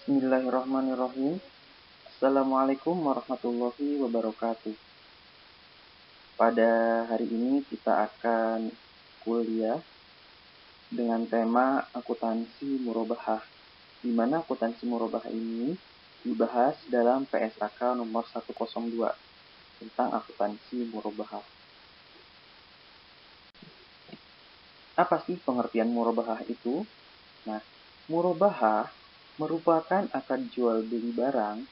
Bismillahirrahmanirrahim. Assalamualaikum warahmatullahi wabarakatuh. Pada hari ini kita akan kuliah dengan tema akuntansi murabahah, di mana akuntansi murabahah ini dibahas dalam PSAK nomor 102 tentang akuntansi murabahah. Apa sih pengertian murabahah itu? Nah, murabahah merupakan akad jual beli barang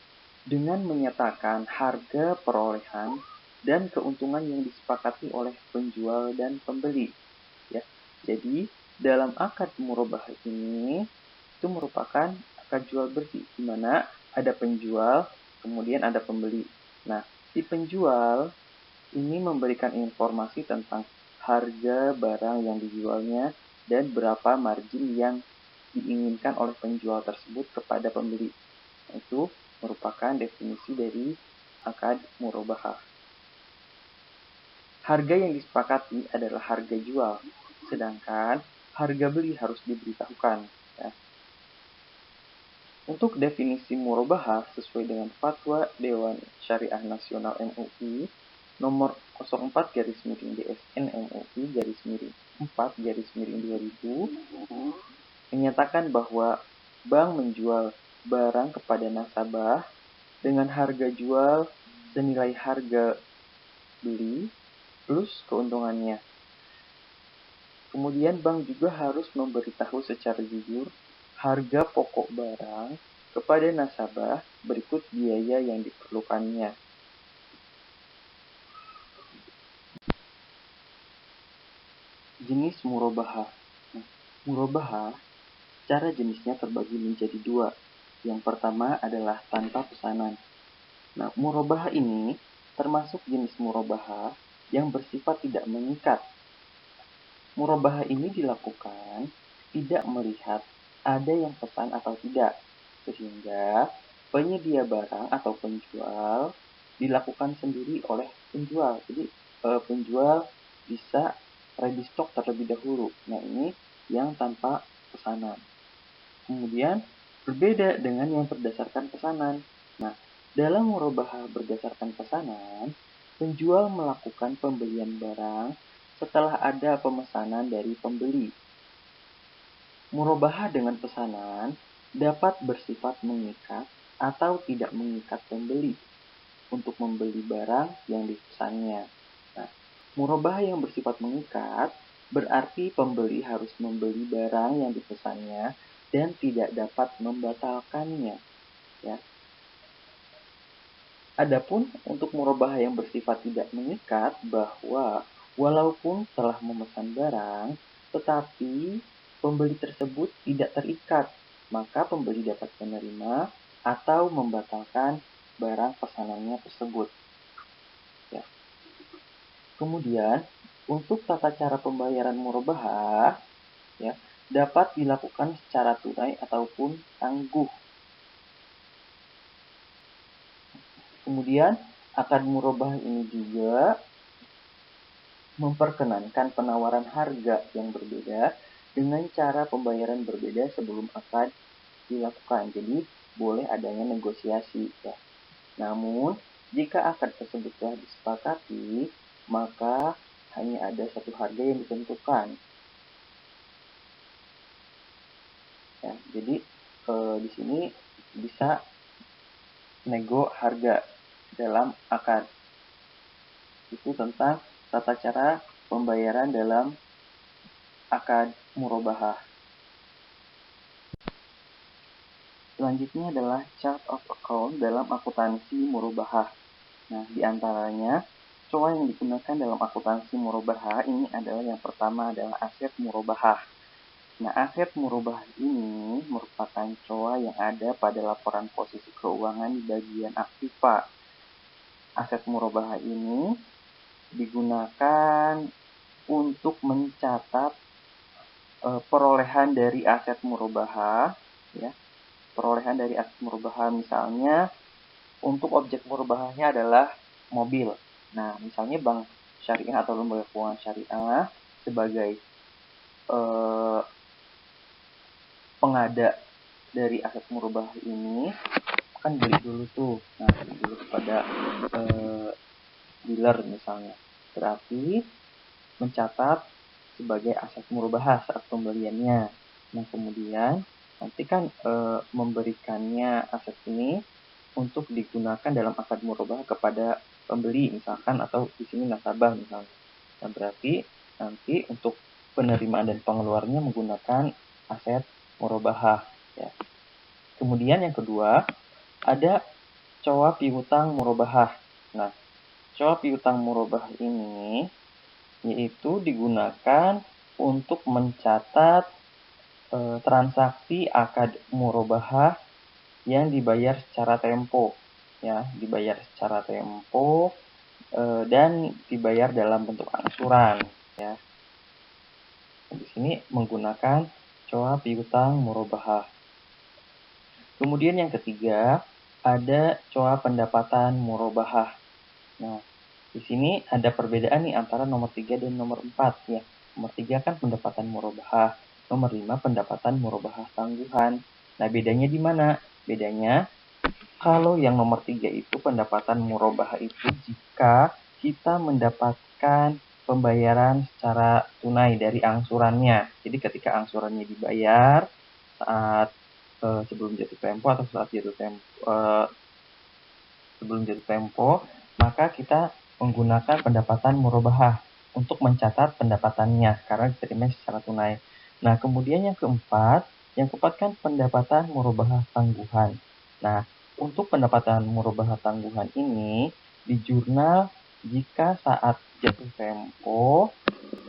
dengan menyatakan harga perolehan dan keuntungan yang disepakati oleh penjual dan pembeli. Ya, jadi dalam akad murabahah ini itu merupakan akad jual beli di mana ada penjual, kemudian ada pembeli. Nah, si penjual ini memberikan informasi tentang harga barang yang dijualnya dan berapa margin yang diinginkan oleh penjual tersebut kepada pembeli. Itu merupakan definisi dari akad murabahah. Harga yang disepakati adalah harga jual, sedangkan harga beli harus diberitahukan. Ya. Untuk definisi murabahah sesuai dengan Fatwa Dewan Syariah Nasional MUI nomor 04/DSN MUI /4/2000 menyatakan bahwa bank menjual barang kepada nasabah dengan harga jual senilai harga beli plus keuntungannya. Kemudian bank juga harus memberitahu secara jujur harga pokok barang kepada nasabah berikut biaya yang diperlukannya. Jenis murabahah. Murabahah secara jenisnya terbagi menjadi dua. Yang pertama adalah tanpa pesanan. Nah, murabahah ini termasuk jenis murabahah yang bersifat tidak mengikat. Murabahah ini dilakukan tidak melihat ada yang pesan atau tidak, sehingga penyedia barang atau penjual dilakukan sendiri oleh penjual. Jadi penjual bisa ready stock terlebih dahulu. Nah, ini yang tanpa pesanan. Kemudian berbeda dengan yang berdasarkan pesanan. Nah, dalam murabahah berdasarkan pesanan, penjual melakukan pembelian barang setelah ada pemesanan dari pembeli. Murabahah dengan pesanan dapat bersifat mengikat atau tidak mengikat pembeli untuk membeli barang yang dipesannya. Nah, murabahah yang bersifat mengikat berarti pembeli harus membeli barang yang dipesannya dan tidak dapat membatalkannya. Ya. Adapun untuk murabahah yang bersifat tidak mengikat bahwa walaupun telah memesan barang, tetapi pembeli tersebut tidak terikat, maka pembeli dapat menerima atau membatalkan barang pesanannya tersebut. Ya. Kemudian, untuk tata cara pembayaran murabahah, ya, dapat dilakukan secara tunai ataupun tangguh. Kemudian, akad murabahah ini juga memperkenankan penawaran harga yang berbeda dengan cara pembayaran berbeda sebelum akad dilakukan. Jadi, boleh adanya negosiasi. Ya. Namun, jika akad tersebut telah disepakati, maka hanya ada satu harga yang ditentukan. Ya, jadi di sini bisa nego harga dalam akad. Itu tentang tata cara pembayaran dalam akad murabahah. Selanjutnya adalah chart of account dalam akuntansi murabahah. Nah, diantaranya COA yang digunakan dalam akuntansi murabahah ini adalah yang pertama adalah aset murabahah. Nah, aset murabahah ini merupakan COA yang ada pada laporan posisi keuangan di bagian aktiva. Aset murabahah ini digunakan untuk mencatat perolehan dari aset murabahah, ya. Perolehan dari aset murabahah misalnya untuk objek murabahahnya adalah mobil. Nah, misalnya bank syariah atau lembaga keuangan syariah sebagai pengada dari aset murabahah ini kan beli dulu tuh. Nah, beli dulu kepada dealer misalnya. Berarti mencatat sebagai aset murabahah saat pembeliannya. Nah, kemudian nanti kan memberikannya aset ini untuk digunakan dalam akad murabahah kepada pembeli misalkan, atau di sini nasabah misalnya. Nah, berarti nanti untuk penerimaan dan pengeluarannya menggunakan aset murabahah ya. Kemudian yang kedua ada coa piutang murabahah. Nah, coa piutang murabahah ini yaitu digunakan untuk mencatat transaksi akad murabahah yang dibayar secara tempo ya, dibayar secara tempo dan dibayar dalam bentuk angsuran ya. Di sini menggunakan coa piutang murabahah. Kemudian yang ketiga ada coa pendapatan murabahah. Nah, di sini ada perbedaan nih antara nomor 3 dan nomor 4 ya. Nomor 3 kan pendapatan murabahah, nomor 5 pendapatan murabahah tangguhan. Nah, bedanya di mana? Bedanya kalau yang nomor 3 itu pendapatan murabahah itu jika kita mendapatkan pembayaran secara tunai dari angsurannya. Jadi ketika angsurannya dibayar saat sebelum jatuh tempo atau saat jatuh tempo sebelum jatuh tempo, maka kita menggunakan pendapatan murabahah untuk mencatat pendapatannya karena diterima secara tunai. Nah, kemudian yang keempat kan pendapatan murabahah tangguhan. Nah, untuk pendapatan murabahah tangguhan ini di jurnal jika saat jatuh tempo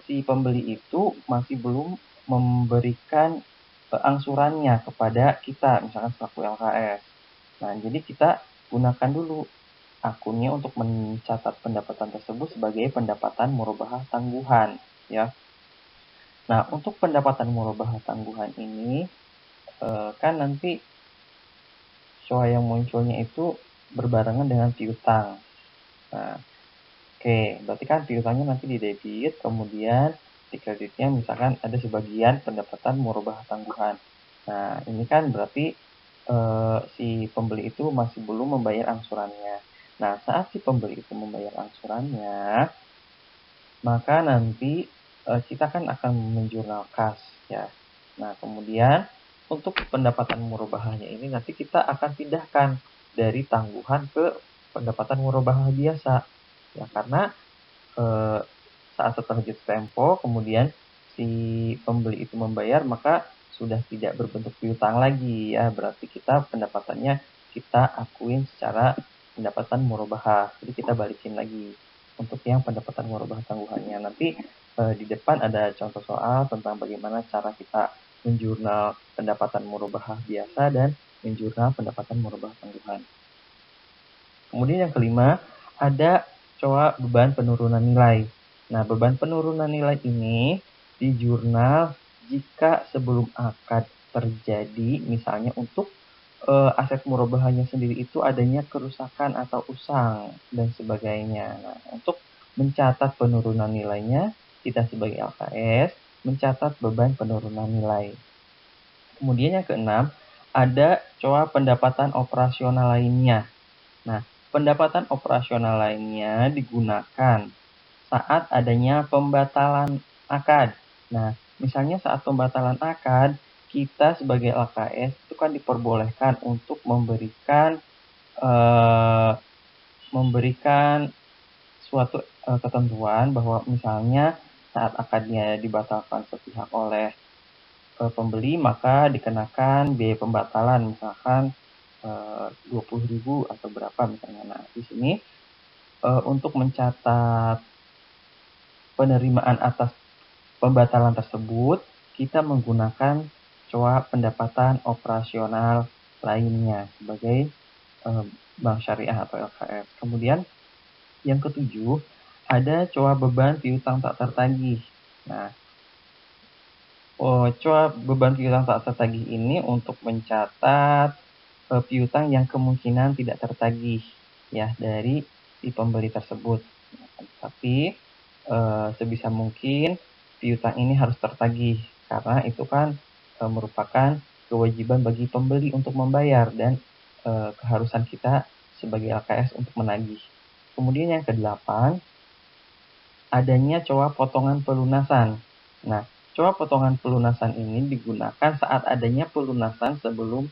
si pembeli itu masih belum memberikan angsurannya kepada kita, misalkan selaku LKS. Nah, jadi kita gunakan dulu akunnya untuk mencatat pendapatan tersebut sebagai pendapatan murabahah tangguhan ya. Nah, untuk pendapatan murabahah tangguhan ini kan nanti coa yang munculnya itu berbarengan dengan piutang. Nah, oke, berarti kan piutangnya nanti di debit, kemudian di kreditnya misalkan ada sebagian pendapatan murabahah tangguhan. Nah, ini kan berarti si pembeli itu masih belum membayar angsurannya. Nah, saat si pembeli itu membayar angsurannya, maka nanti kita kan akan menjurnal kas ya. Nah, kemudian untuk pendapatan murabahahnya ini nanti kita akan pindahkan dari tangguhan ke pendapatan murabahah biasa. Ya, karena saat setelah jatuh tempo kemudian si pembeli itu membayar, maka sudah tidak berbentuk piutang lagi ya, berarti kita pendapatannya kita akuin secara pendapatan murabahah. Jadi kita balikin lagi untuk yang pendapatan murabahah tangguhannya. Nanti di depan ada contoh soal tentang bagaimana cara kita menjurnal pendapatan murabahah biasa dan menjurnal pendapatan murabahah tangguhan. Kemudian yang kelima ada coa beban penurunan nilai. Nah, beban penurunan nilai ini di jurnal jika sebelum akad terjadi, misalnya untuk aset murabahahnya sendiri itu adanya kerusakan atau usang dan sebagainya. Nah, untuk mencatat penurunan nilainya, kita sebagai LKS mencatat beban penurunan nilai. Kemudian yang keenam, ada coa pendapatan operasional lainnya. Nah, pendapatan operasional lainnya digunakan saat adanya pembatalan akad. Nah, misalnya saat pembatalan akad, kita sebagai LKS itu kan diperbolehkan untuk memberikan suatu ketentuan bahwa misalnya saat akadnya dibatalkan sepihak oleh pembeli, maka dikenakan biaya pembatalan misalkan 20.000 atau berapa misalnya. Nah, di sini untuk mencatat penerimaan atas pembatalan tersebut, kita menggunakan coa pendapatan operasional lainnya sebagai bank syariah atau LKS. Kemudian yang ketujuh, ada coa beban piutang tak tertagih. Nah, coa beban piutang tak tertagih ini untuk mencatat piutang yang kemungkinan tidak tertagih ya dari si pembeli tersebut. Tapi sebisa mungkin piutang ini harus tertagih karena itu kan merupakan kewajiban bagi pembeli untuk membayar dan keharusan kita sebagai LKS untuk menagih. Kemudian yang kedelapan, adanya celah potongan pelunasan. Nah, celah potongan pelunasan ini digunakan saat adanya pelunasan sebelum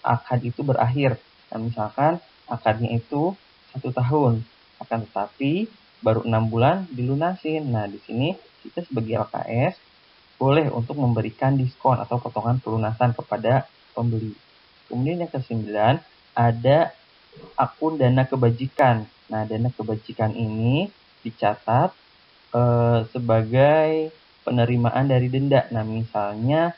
akad itu berakhir. Nah, misalkan akadnya itu 1 tahun, akan tetapi baru 6 bulan dilunasin. Nah, di sini kita sebagai LKS boleh untuk memberikan diskon atau potongan pelunasan kepada pembeli. Kemudian yang ke-9, ada akun dana kebajikan. Nah, dana kebajikan ini dicatat sebagai penerimaan dari denda. Nah, misalnya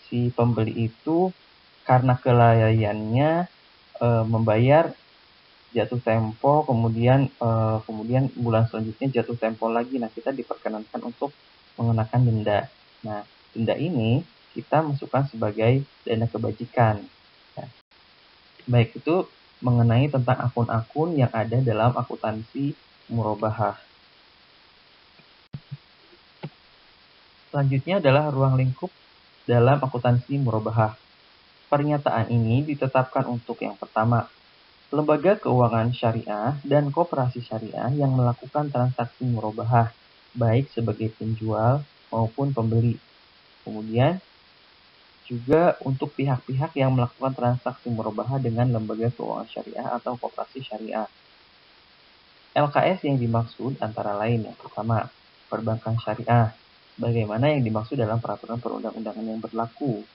si pembeli itu karena kelalaiannya membayar jatuh tempo, kemudian bulan selanjutnya jatuh tempo lagi. Nah, kita diperkenankan untuk mengenakan denda. Nah, denda ini kita masukkan sebagai dana kebajikan. Nah, baik itu mengenai tentang akun-akun yang ada dalam akuntansi murabahah. Selanjutnya adalah ruang lingkup dalam akuntansi murabahah. Pernyataan ini ditetapkan untuk yang pertama, lembaga keuangan syariah dan koperasi syariah yang melakukan transaksi murabahah, baik sebagai penjual maupun pembeli. Kemudian juga untuk pihak-pihak yang melakukan transaksi murabahah dengan lembaga keuangan syariah atau koperasi syariah. LKS yang dimaksud antara lain yang pertama, perbankan syariah, bagaimana yang dimaksud dalam peraturan perundang-undangan yang berlaku.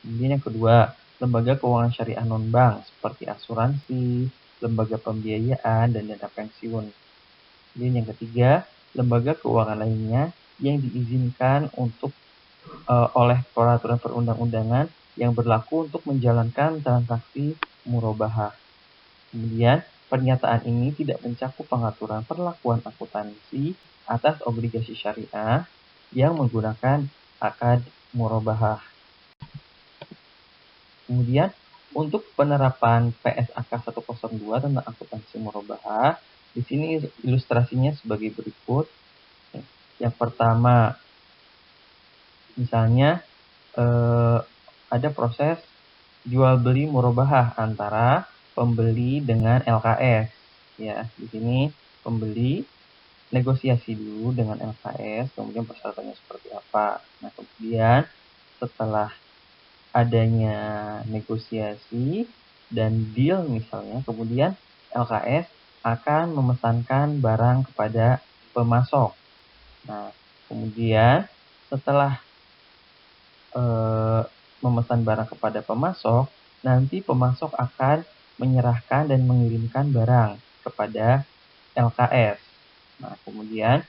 Kemudian yang kedua, lembaga keuangan syariah non-bank seperti asuransi, lembaga pembiayaan, dan dana pensiun. Kemudian yang ketiga, lembaga keuangan lainnya yang diizinkan untuk oleh peraturan perundang-undangan yang berlaku untuk menjalankan transaksi murabahah. Kemudian, pernyataan ini tidak mencakup pengaturan perlakuan akuntansi atas obligasi syariah yang menggunakan akad murabahah. Kemudian, untuk penerapan PSAK 102 tentang akuntansi murabahah, di sini ilustrasinya sebagai berikut. Yang pertama, misalnya ada proses jual beli murabahah antara pembeli dengan LKS. Ya, di sini pembeli negosiasi dulu dengan LKS, kemudian persyaratannya seperti apa. Nah, kemudian setelah adanya negosiasi dan deal misalnya, kemudian LKS akan memesankan barang kepada pemasok. Nah, kemudian setelah memesan barang kepada pemasok, nanti pemasok akan menyerahkan dan mengirimkan barang kepada LKS. Nah, kemudian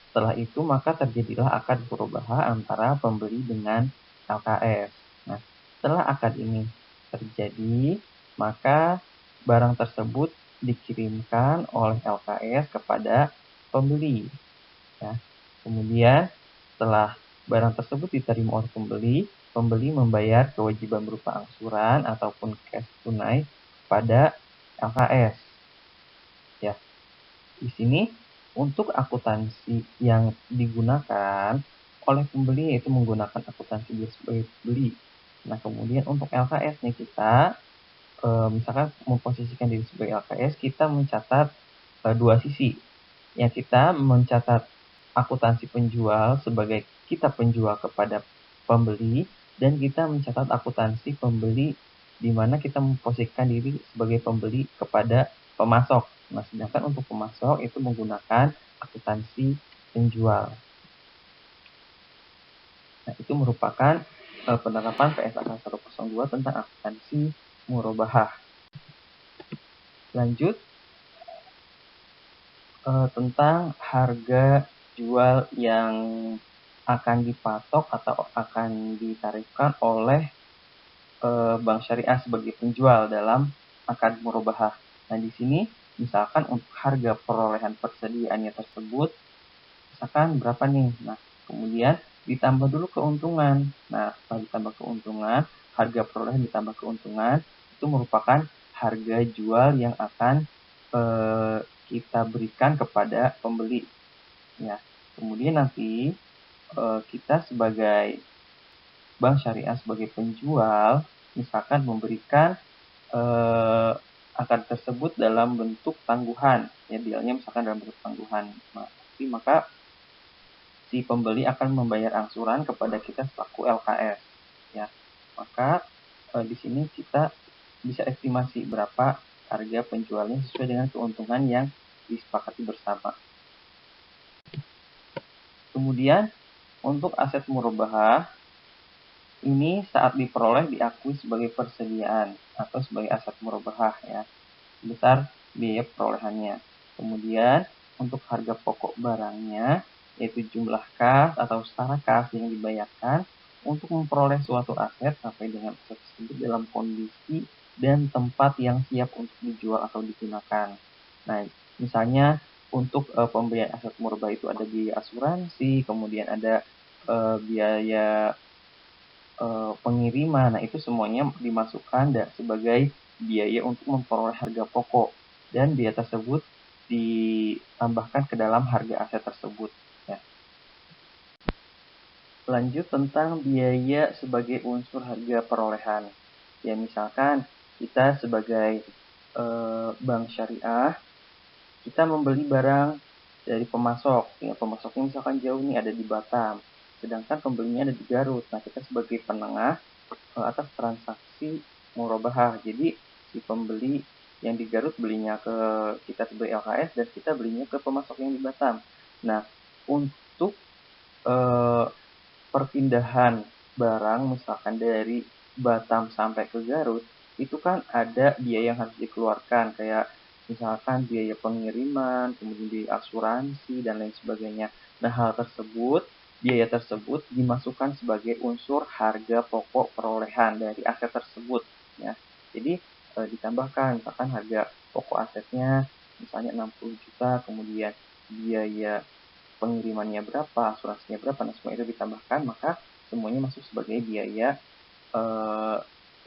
setelah itu maka terjadilah akad murabahah antara pembeli dengan LKS. Nah, setelah akad ini terjadi, maka barang tersebut dikirimkan oleh LKS kepada pembeli. Ya. Kemudian setelah barang tersebut diterima oleh pembeli, pembeli membayar kewajiban berupa angsuran ataupun cash tunai kepada LKS. Ya. Di sini untuk akuntansi yang digunakan oleh pembeli yaitu menggunakan akuntansi dia sebagai pembeli. Nah, kemudian untuk LKS nih kita misalkan memposisikan diri sebagai LKS, kita mencatat dua sisi. Yang kita mencatat akuntansi penjual sebagai kita penjual kepada pembeli, dan kita mencatat akuntansi pembeli di mana kita memposisikan diri sebagai pembeli kepada pemasok. Nah, sedangkan untuk pemasok itu menggunakan akuntansi penjual. Nah, itu merupakan penerapan PSAK 102 tentang akuntansi murabahah. Lanjut tentang harga jual yang akan dipatok atau akan ditarifkan oleh bank syariah sebagai penjual dalam akad murabahah. Nah, di sini misalkan untuk harga perolehan persediaannya tersebut, misalkan berapa nih? Nah, kemudian ditambah dulu keuntungan. Nah, setelah ditambah keuntungan, harga perolehan ditambah keuntungan, itu merupakan harga jual yang akan kita berikan kepada pembeli. Ya, kemudian nanti kita sebagai bank syariah sebagai penjual misalkan memberikan akan tersebut dalam bentuk tangguhan, ya dealnya misalkan dalam bentuk tangguhan, maka si pembeli akan membayar angsuran kepada kita selaku LKS, ya. Maka di sini kita bisa estimasi berapa harga penjualnya sesuai dengan keuntungan yang disepakati bersama. Kemudian untuk aset murabahah ini saat diperoleh diakui sebagai persediaan atau sebagai aset murabahah, ya, sebesar biaya perolehannya. Kemudian untuk harga pokok barangnya yaitu jumlah kas atau setara kas yang dibayarkan untuk memperoleh suatu aset sampai dengan aset tersebut dalam kondisi dan tempat yang siap untuk dijual atau digunakan. Nah, misalnya untuk pembelian aset murabahah itu ada biaya asuransi, kemudian ada biaya pengiriman. Nah, itu semuanya dimasukkan sebagai biaya untuk memperoleh harga pokok dan biaya tersebut ditambahkan ke dalam harga aset tersebut, ya. Lanjut tentang biaya sebagai unsur harga perolehan. Ya, misalkan kita sebagai bank syariah, kita membeli barang dari pemasok, ya, pemasoknya misalkan jauh nih ada di Batam, sedangkan pembelinya ada di Garut. Nah, kita sebagai penengah atas transaksi murabahah. Jadi si pembeli yang di Garut belinya ke kita sebagai LKS dan kita belinya ke pemasok yang di Batam. Nah, untuk perpindahan barang misalkan dari Batam sampai ke Garut itu kan ada biaya yang harus dikeluarkan, kayak misalkan biaya pengiriman, kemudian biaya asuransi dan lain sebagainya. Nah, biaya tersebut dimasukkan sebagai unsur harga pokok perolehan dari aset tersebut, ya. Jadi ditambahkan misalkan harga pokok asetnya misalnya 60 juta, kemudian biaya pengirimannya berapa, asuransinya berapa, nah semua itu ditambahkan, maka semuanya masuk sebagai biaya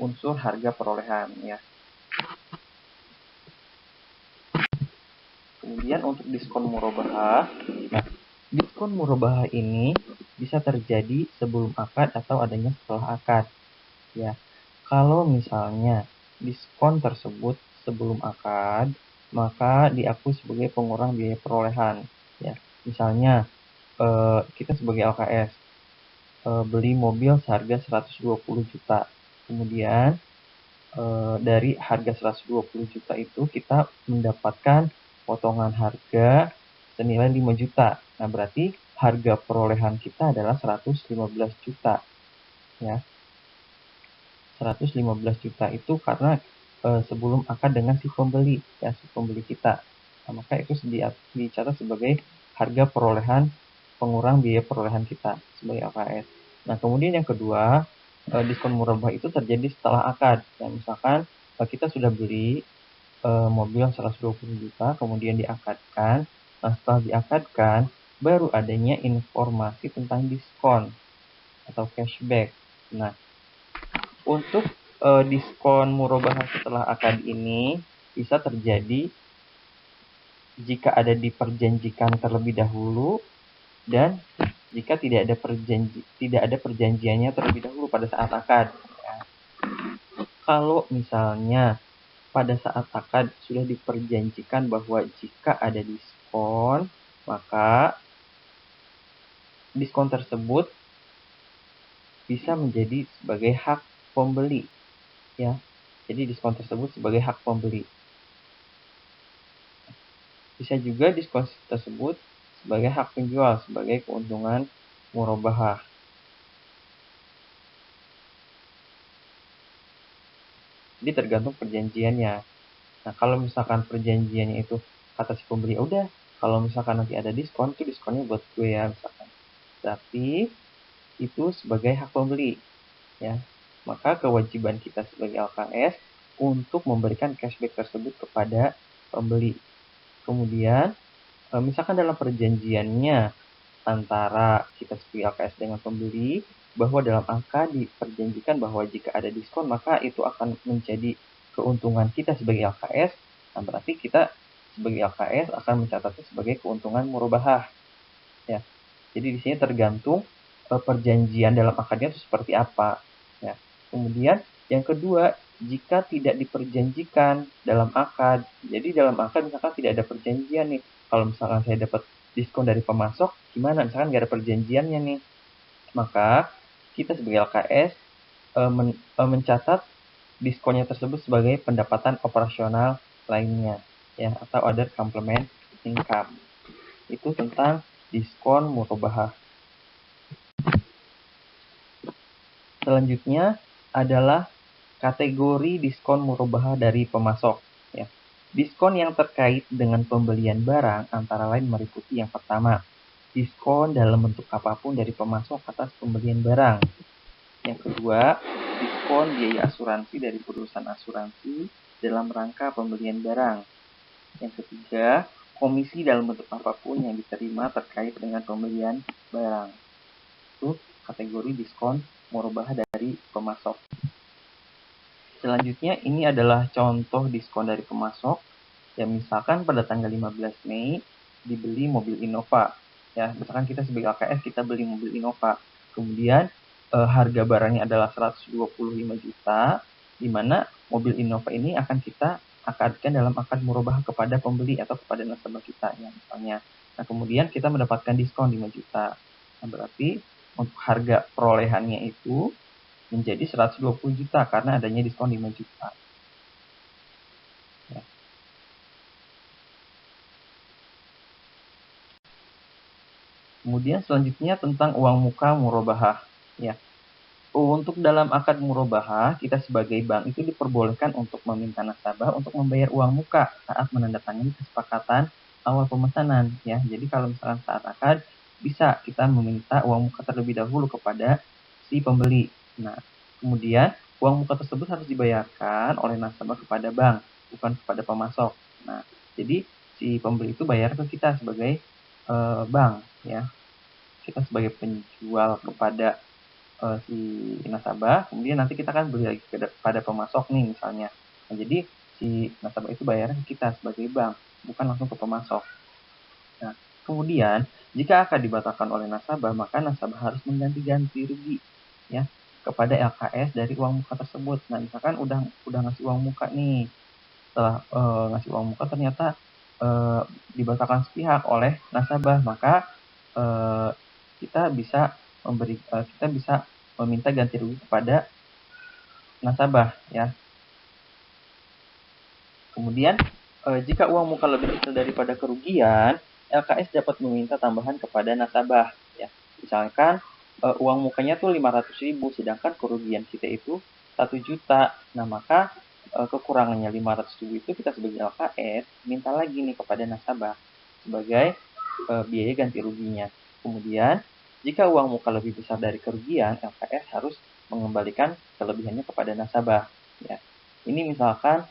unsur harga perolehan, ya. Kemudian untuk diskon murabahah, nah diskon murabahah ini bisa terjadi sebelum akad atau adanya setelah akad, ya. Kalau misalnya diskon tersebut sebelum akad, maka diakui sebagai pengurang biaya perolehan, ya. Misalnya kita sebagai LKS beli mobil seharga 120 juta. Kemudian dari harga 120 juta itu kita mendapatkan potongan harga senilai 5 juta. Nah, berarti harga perolehan kita adalah 115 juta. Ya. 115 juta itu karena sebelum akad dengan si pembeli, ya, si pembeli kita. Nah, maka itu dicatat sebagai harga perolehan pengurang biaya perolehan kita sebagai AKS. Nah, kemudian yang kedua, diskon murabahah itu terjadi setelah akad. Ya, misalkan kita sudah beli mobil 120 juta, kemudian diakadkan. Nah, setelah diakadkan, baru adanya informasi tentang diskon atau cashback. Nah, untuk diskon murabahah setelah akad ini bisa terjadi jika ada diperjanjikan terlebih dahulu dan jika tidak ada perjanjiannya terlebih dahulu pada saat akad. Ya. Kalau misalnya pada saat akad sudah diperjanjikan bahwa jika ada diskon, maka diskon tersebut bisa menjadi sebagai hak pembeli, ya. Jadi diskon tersebut sebagai hak pembeli. Bisa juga diskon tersebut sebagai hak penjual, sebagai keuntungan murabahah. Jadi tergantung perjanjiannya. Nah, kalau misalkan perjanjiannya itu kata si pembeli, udah, kalau misalkan nanti ada diskon, itu diskonnya buat gue ya, misalkan. Tapi itu sebagai hak pembeli, ya. Maka kewajiban kita sebagai LKS untuk memberikan cashback tersebut kepada pembeli. Kemudian, misalkan dalam perjanjiannya antara kita sebagai LKS dengan pembeli, bahwa dalam angka diperjanjikan bahwa jika ada diskon maka itu akan menjadi keuntungan kita sebagai LKS. Nah, berarti kita sebagai LKS akan mencatatnya sebagai keuntungan murabahah, ya. Jadi di sini tergantung perjanjian dalam akadnya itu seperti apa. Ya. Kemudian yang kedua, jika tidak diperjanjikan dalam akad, jadi dalam akad misalkan tidak ada perjanjian nih, kalau misalkan saya dapat diskon dari pemasok, gimana? Misalkan nggak ada perjanjiannya nih, maka kita sebagai LKS mencatat diskonnya tersebut sebagai pendapatan operasional lainnya, ya, atau other complement income. Itu tentang diskon murabahah. Selanjutnya adalah kategori diskon murabahah dari pemasok. Ya. Diskon yang terkait dengan pembelian barang antara lain meliputi yang pertama, diskon dalam bentuk apapun dari pemasok atas pembelian barang. Yang kedua, diskon biaya asuransi dari perusahaan asuransi dalam rangka pembelian barang. Yang ketiga, komisi dalam bentuk apapun yang diterima terkait dengan pembelian barang. Itu kategori diskon murabahah dari pemasok. Selanjutnya ini adalah contoh diskon dari pemasok. Ya, misalkan pada tanggal 15 Mei dibeli mobil Innova. Ya, misalkan kita sebagai AKS kita beli mobil Innova. Kemudian harga barangnya adalah 125 juta, di mana mobil Innova ini akan kita akadkan dalam akad murabahah kepada pembeli atau kepada nasabah kita ya misalnya. Nah, kemudian kita mendapatkan diskon 5 juta. Nah, berarti untuk harga perolehannya itu menjadi 120 juta karena adanya diskon 5 juta. Ya. Kemudian selanjutnya tentang uang muka murabahah. Ya. Untuk dalam akad murabahah, kita sebagai bank itu diperbolehkan untuk meminta nasabah untuk membayar uang muka saat menandatangani kesepakatan awal pemesanan. Ya. Jadi kalau misalkan saat akad, bisa kita meminta uang muka terlebih dahulu kepada si pembeli. Nah, kemudian uang muka tersebut harus dibayarkan oleh nasabah kepada bank, bukan kepada pemasok. Nah, jadi si pembeli itu bayar ke kita sebagai bank, ya. Kita sebagai penjual kepada si nasabah, kemudian nanti kita kan beli lagi kepada pemasok nih misalnya. Nah, jadi si nasabah itu bayarnya ke kita sebagai bank, bukan langsung ke pemasok. Nah, kemudian jika akan dibatalkan oleh nasabah, maka nasabah harus mengganti-ganti rugi ya kepada LKS dari uang muka tersebut. Nah, misalkan udah ngasih uang muka nih, setelah ngasih uang muka ternyata dibatalkan sepihak oleh nasabah, maka kita bisa meminta ganti rugi kepada nasabah ya. Kemudian jika uang muka lebih kecil daripada kerugian, LKS dapat meminta tambahan kepada nasabah ya. Misalkan uang mukanya tuh 500.000 sedangkan kerugian kita itu 1 juta. Nah, maka kekurangannya 500.000 itu kita sebagai LKS minta lagi nih kepada nasabah sebagai biaya ganti ruginya. Kemudian jika uang muka lebih besar dari kerugian, LKS harus mengembalikan kelebihannya kepada nasabah. Ya. Ini misalkan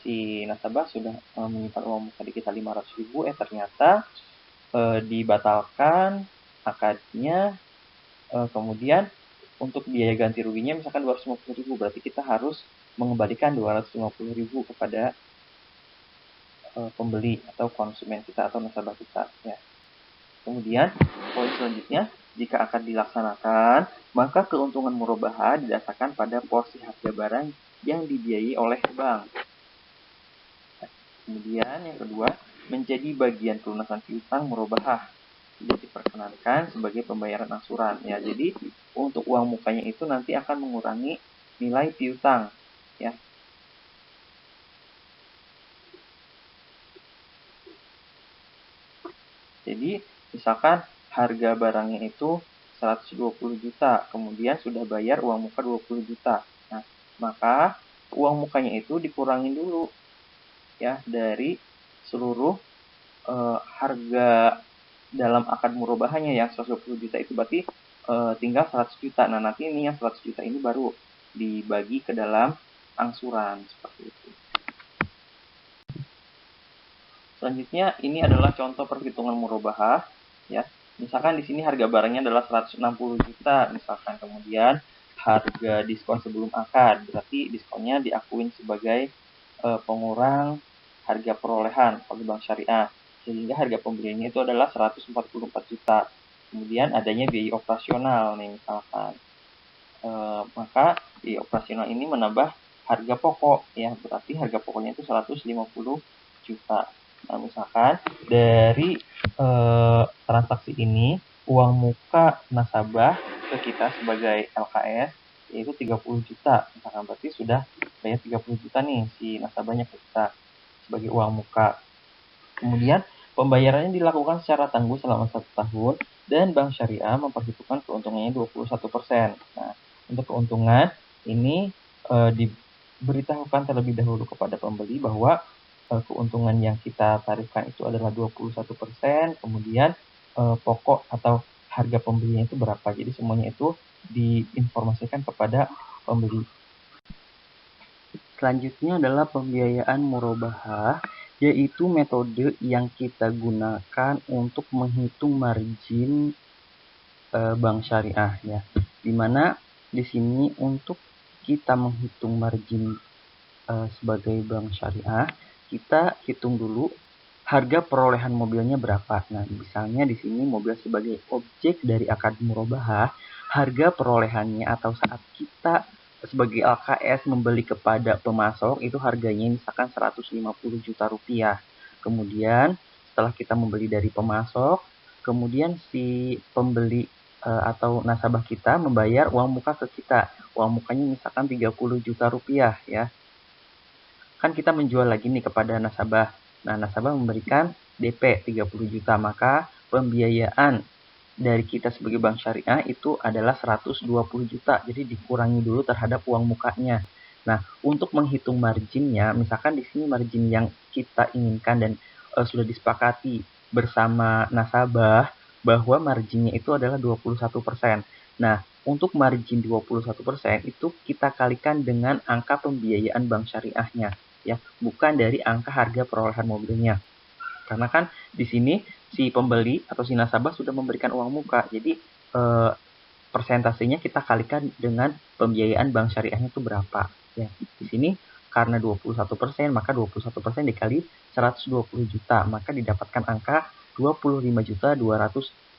si nasabah sudah menyimpan uang muka di kita 500.000, ternyata dibatalkan akadnya, kemudian untuk biaya ganti ruginya misalkan 250.000, berarti kita harus mengembalikan 250.000 kepada pembeli atau konsumen kita atau nasabah kita. Ya. Kemudian, poin selanjutnya, jika akan dilaksanakan, maka keuntungan murabahah didasarkan pada porsi harga barang yang dibiayai oleh bank. Kemudian yang kedua, menjadi bagian pelunasan piutang murabahah. Tidak diperkenankan sebagai pembayaran angsuran. Ya, jadi untuk uang mukanya itu nanti akan mengurangi nilai piutang. Ya. Jadi misalkan harga barangnya itu 120 juta, kemudian sudah bayar uang muka 20 juta. Nah, maka uang mukanya itu dikurangin dulu ya dari seluruh harga dalam akad murabahahnya yang 120 juta itu berarti tinggal 100 juta. Nah, nanti ini yang 100 juta ini baru dibagi ke dalam angsuran seperti itu. Selanjutnya ini adalah contoh perhitungan murabahah ya. Misalkan di sini harga barangnya adalah 160 juta misalkan, kemudian harga diskon sebelum akad, berarti diskonnya diakuin sebagai pengurang harga perolehan oleh bank syariah, sehingga harga pembeliannya itu adalah 144 juta. Kemudian adanya biaya operasional nih misalkan. Maka biaya operasional ini menambah harga pokok ya, berarti harga pokoknya itu 150 juta. Nah, misalkan dari transaksi ini uang muka nasabah ke kita sebagai LKS yaitu 30 juta. Misalkan berarti sudah bayar 30 juta nih si nasabahnya ke kita sebagai uang muka. Kemudian pembayarannya dilakukan secara tangguh selama 1 tahun dan Bank Syariah memperhitungkan keuntungannya 21%. Nah, untuk keuntungan ini diberitahukan terlebih dahulu kepada pembeli bahwa keuntungan yang kita tarifkan itu adalah 21%, kemudian pokok atau harga pembelinya itu berapa. Jadi semuanya itu diinformasikan kepada pembeli. Selanjutnya adalah pembiayaan murabahah, yaitu metode yang kita gunakan untuk menghitung margin bank syariah ya. Dimana di sini untuk kita menghitung margin sebagai bank syariah, kita hitung dulu harga perolehan mobilnya berapa. Nah, misalnya di sini mobil sebagai objek dari akad murabahah, harga perolehannya atau saat kita sebagai LKS membeli kepada pemasok itu harganya misalkan 150 juta rupiah. Kemudian setelah kita membeli dari pemasok, kemudian si pembeli atau nasabah kita membayar uang muka ke kita. Uang mukanya misalkan 30 juta rupiah ya. Kan kita menjual lagi nih kepada nasabah. Nah, nasabah memberikan DP 30 juta, maka pembiayaan dari kita sebagai bank syariah itu adalah 120 juta. Jadi dikurangi dulu terhadap uang mukanya. Nah, untuk menghitung marginnya, misalkan di sini margin yang kita inginkan dan sudah disepakati bersama nasabah bahwa marginnya itu adalah 21%. Nah, untuk margin 21% itu kita kalikan dengan angka pembiayaan bank syariahnya ya, bukan dari angka harga perolehan mobilnya. Karena kan di sini si pembeli atau si nasabah sudah memberikan uang muka. Jadi persentasenya kita kalikan dengan pembiayaan bank syariahnya itu berapa ya. Di sini karena 21%, maka 21% dikali 120 juta, maka didapatkan angka 25.200.000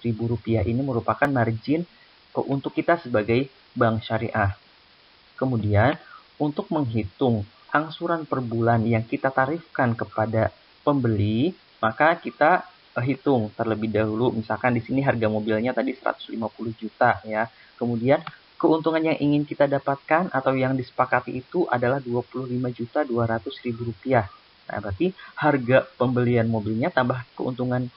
rupiah. Ini merupakan margin untuk kita sebagai bank syariah. Kemudian untuk menghitung angsuran per bulan yang kita tarifkan kepada pembeli, maka kita hitung terlebih dahulu. Misalkan di sini harga mobilnya tadi 150 juta ya. Kemudian keuntungan yang ingin kita dapatkan atau yang disepakati itu adalah 25.200.000 rupiah. Nah, berarti harga pembelian mobilnya tambah keuntungan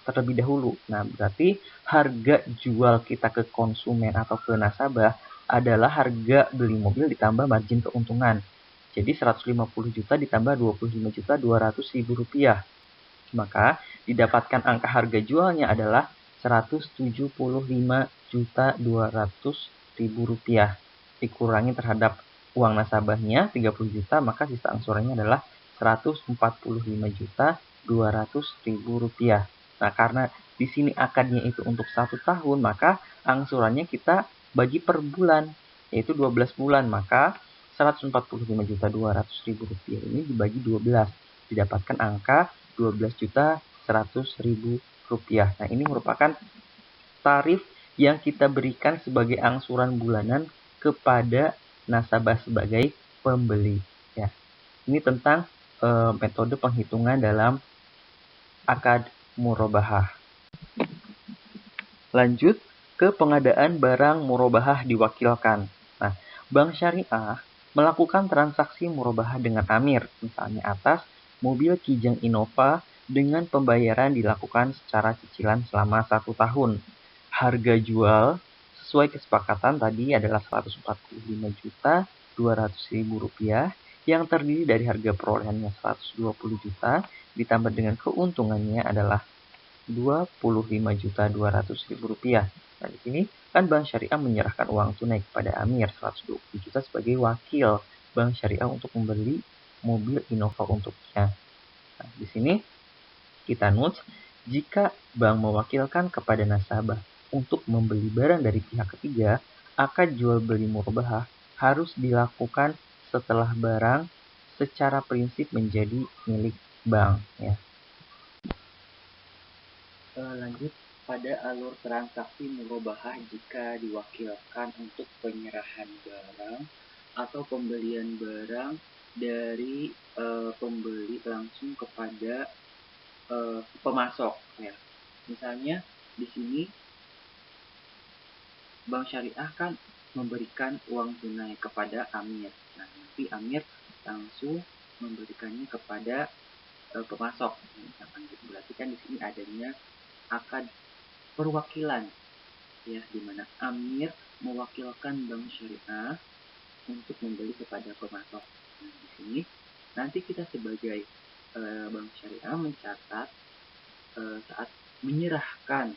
terlebih dahulu. Nah, berarti harga jual kita ke konsumen atau ke nasabah adalah harga beli mobil ditambah margin keuntungan. Jadi 150 juta ditambah 25.200.000 rupiah. Maka didapatkan angka harga jualnya adalah 175.200.000 rupiah. Dikurangi terhadap uang nasabahnya 30 juta, maka sisa angsurannya adalah 145.200.000 rupiah. Nah, karena di sini akadnya itu untuk 1 tahun, maka angsurannya kita bagi per bulan, yaitu 12 bulan. Maka 145.200.000 rupiah ini dibagi 12, didapatkan angka 12.100.000 rupiah. Nah, ini merupakan tarif yang kita berikan sebagai angsuran bulanan kepada nasabah sebagai pembeli. Ya, ini tentang metode penghitungan dalam akad murabahah. Lanjut ke pengadaan barang murabahah diwakilkan. Nah, bank syariah melakukan transaksi murabahah dengan amir, misalnya atas mobil Kijang Innova dengan pembayaran dilakukan secara cicilan selama 1 tahun. Harga jual sesuai kesepakatan tadi adalah 145.200.000 rupiah yang terdiri dari harga perolehannya 120 juta ditambah dengan keuntungannya adalah 25.200.000 rupiah. Nah, di sini kan Bank Syariah menyerahkan uang tunai kepada Amir 120 juta sebagai wakil Bank Syariah untuk membeli mobil Innova untuknya. Nah, di sini kita notes, jika bank mewakilkan kepada nasabah untuk membeli barang dari pihak ketiga, akad jual beli murabahah harus dilakukan setelah barang secara prinsip menjadi milik bank ya. Lanjut pada alur transaksi murabahah jika diwakilkan untuk penyerahan barang atau pembelian barang dari pembeli langsung kepada pemasok ya. Misalnya di sini Bank Syariah kan memberikan uang tunai kepada Amir. Nah, nanti Amir langsung memberikannya kepada pemasok. Misalkan berarti kan di sini adanya akad perwakilan ya, di mana Amir mewakilkan Bank Syariah untuk membeli kepada pemasok. Nah, di sini nanti kita sebagai Bank Syariah mencatat saat menyerahkan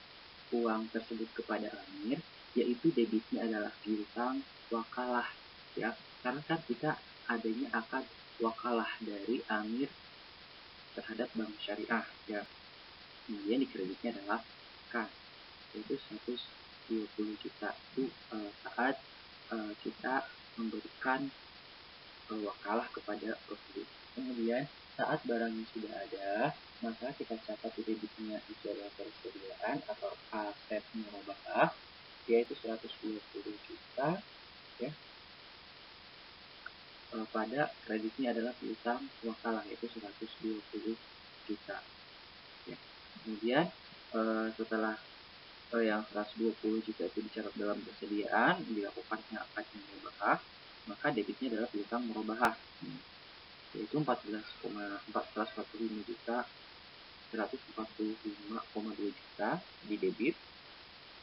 uang tersebut kepada Amir, yaitu debitnya adalah piutang wakalah ya, karena kan kita adanya akad wakalah dari Amir terhadap Bank Syariah ya. Kemudian di kreditnya adalah kas, yaitu 120 juta itu saat kita memberikan wakalah kepada pembeli. Kemudian saat barangnya sudah ada, maka kita catat di debitnya itu adalah persediaan atau aset murabahah, yaitu 120 juta ya. Pada kreditnya adalah piutang wakalah, yaitu 120 juta ya. Kemudian setelah yang 120 juta itu dicatat dalam persediaan, dilakukannya akad murabahah, maka debitnya adalah piutang murabahah, yaitu 14,445 juta 145,2 juta di debit,